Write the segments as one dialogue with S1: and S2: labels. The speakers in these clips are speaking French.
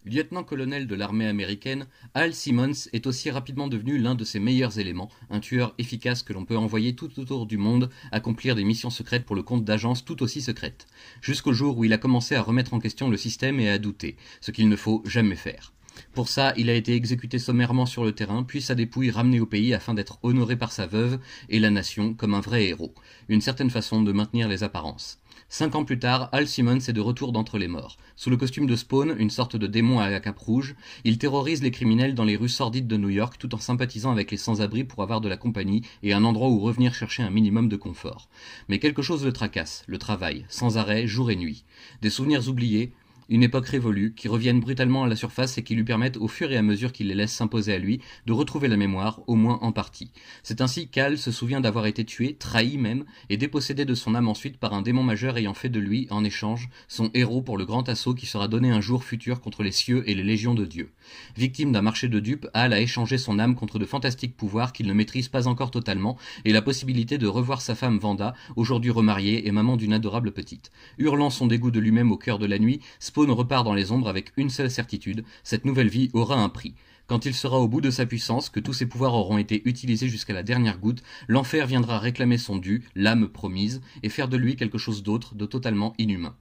S1: Lieutenant-colonel de l'armée américaine, Hal Simmons est aussi rapidement devenu l'un de ses meilleurs éléments, un tueur efficace que l'on peut envoyer tout autour du monde accomplir des missions secrètes pour le compte d'agences tout aussi secrètes, jusqu'au jour où il a commencé à remettre en question le système et à douter, ce qu'il ne faut jamais faire. Pour ça, il a été exécuté sommairement sur le terrain, puis sa dépouille ramenée au pays afin d'être honoré par sa veuve et la nation comme un vrai héros, une certaine façon de maintenir les apparences. 5 ans plus tard, Hal Simmons est de retour d'entre les morts. Sous le costume de Spawn, une sorte de démon à la cape rouge, il terrorise les criminels dans les rues sordides de New York tout en sympathisant avec les sans-abri pour avoir de la compagnie et un endroit où revenir chercher un minimum de confort. Mais quelque chose le tracasse, le travail, sans arrêt, jour et nuit. Des souvenirs oubliés, une époque révolue, qui reviennent brutalement à la surface et qui lui permettent, au fur et à mesure qu'il les laisse s'imposer à lui, de retrouver la mémoire, au moins en partie. C'est ainsi qu'Hal se souvient d'avoir été tué, trahi même, et dépossédé de son âme ensuite par un démon majeur ayant fait de lui, en échange, son héros pour le grand assaut qui sera donné un jour futur contre les cieux et les légions de Dieu. Victime d'un marché de dupes, Hal a échangé son âme contre de fantastiques pouvoirs qu'il ne maîtrise pas encore totalement, et la possibilité de revoir sa femme Vanda, aujourd'hui remariée et maman d'une adorable petite. Hurlant son dégoût de lui-même au cœur de la nuit, Spawn repart dans les ombres avec une seule certitude, cette nouvelle vie aura un prix. Quand il sera au bout de sa puissance, que tous ses pouvoirs auront été utilisés jusqu'à la dernière goutte, l'enfer viendra réclamer son dû, l'âme promise, et faire de lui quelque chose d'autre, de totalement inhumain.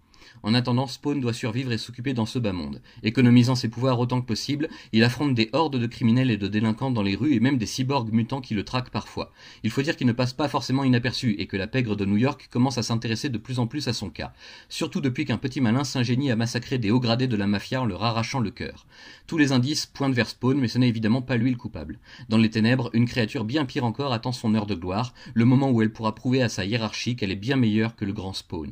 S1: En attendant, Spawn doit survivre et s'occuper dans ce bas monde. Économisant ses pouvoirs autant que possible, il affronte des hordes de criminels et de délinquants dans les rues et même des cyborgs mutants qui le traquent parfois. Il faut dire qu'il ne passe pas forcément inaperçu et que la pègre de New York commence à s'intéresser de plus en plus à son cas. Surtout depuis qu'un petit malin s'ingénie à massacrer des hauts gradés de la mafia en leur arrachant le cœur. Tous les indices pointent vers Spawn, mais ce n'est évidemment pas lui le coupable. Dans les ténèbres, une créature bien pire encore attend son heure de gloire, le moment où elle pourra prouver à sa hiérarchie qu'elle est bien meilleure que le grand Spawn.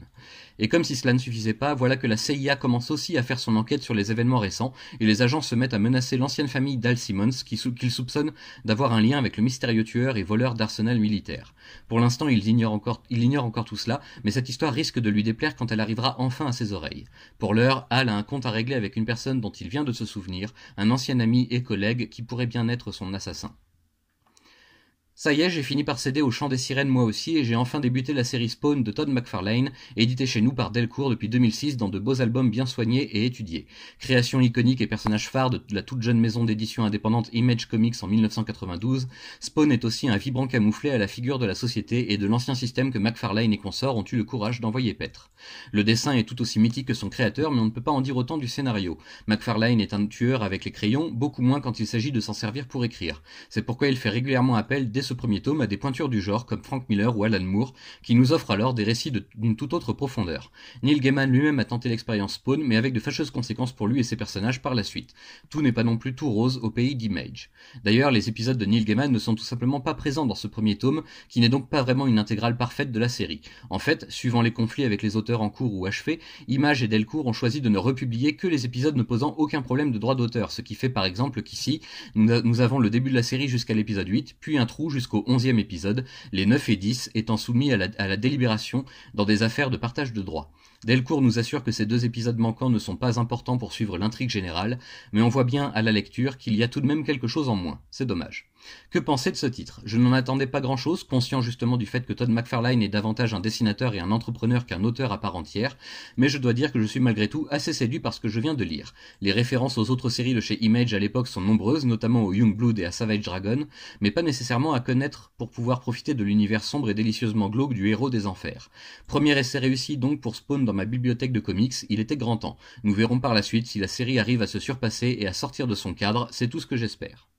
S1: Et comme si cela ne suffisait pas, voilà que la CIA commence aussi à faire son enquête sur les événements récents, et les agents se mettent à menacer l'ancienne famille d'Hal Simmons, qu'ils soupçonnent d'avoir un lien avec le mystérieux tueur et voleur d'arsenal militaire. Pour l'instant, il ignore encore tout cela, mais cette histoire risque de lui déplaire quand elle arrivera enfin à ses oreilles. Pour l'heure, Hal a un compte à régler avec une personne dont il vient de se souvenir, un ancien ami et collègue qui pourrait bien être son assassin. Ça y est, j'ai fini par céder au chant des sirènes moi aussi et j'ai enfin débuté la série Spawn de Todd McFarlane, éditée chez nous par Delcourt depuis 2006 dans de beaux albums bien soignés et étudiés. Création iconique et personnage phare de la toute jeune maison d'édition indépendante Image Comics en 1992, Spawn est aussi un vibrant camouflet à la figure de la société et de l'ancien système que McFarlane et consorts ont eu le courage d'envoyer paître. Le dessin est tout aussi mythique que son créateur, mais on ne peut pas en dire autant du scénario. McFarlane est un tueur avec les crayons, beaucoup moins quand il s'agit de s'en servir pour écrire. C'est pourquoi il fait régulièrement appel dès ce premier tome à des pointures du genre comme Frank Miller ou Alan Moore, qui nous offrent alors des récits d'une toute autre profondeur. Neil Gaiman lui-même a tenté l'expérience Spawn, mais avec de fâcheuses conséquences pour lui et ses personnages par la suite. Tout n'est pas non plus tout rose au pays d'Image. D'ailleurs, les épisodes de Neil Gaiman ne sont tout simplement pas présents dans ce premier tome, qui n'est donc pas vraiment une intégrale parfaite de la série. En fait, suivant les conflits avec les auteurs en cours ou achevés, Image et Delcourt ont choisi de ne republier que les épisodes ne posant aucun problème de droit d'auteur, ce qui fait par exemple qu'ici, nous avons le début de la série jusqu'à l'épisode 8, puis un trou jusqu'au 11e épisode, les 9 et 10 étant soumis à la délibération dans des affaires de partage de droits. Delcourt nous assure que ces 2 épisodes manquants ne sont pas importants pour suivre l'intrigue générale, mais on voit bien à la lecture qu'il y a tout de même quelque chose en moins. C'est dommage. Que penser de ce titre? Je n'en attendais pas grand-chose, conscient justement du fait que Todd McFarlane est davantage un dessinateur et un entrepreneur qu'un auteur à part entière, mais je dois dire que je suis malgré tout assez séduit par ce que je viens de lire. Les références aux autres séries de chez Image à l'époque sont nombreuses, notamment au Youngblood et à Savage Dragon, mais pas nécessairement à connaître pour pouvoir profiter de l'univers sombre et délicieusement glauque du héros des enfers. Premier essai réussi donc pour Spawn dans ma bibliothèque de comics, il était grand temps. Nous verrons par la suite si la série arrive à se surpasser et à sortir de son cadre, c'est tout ce que j'espère.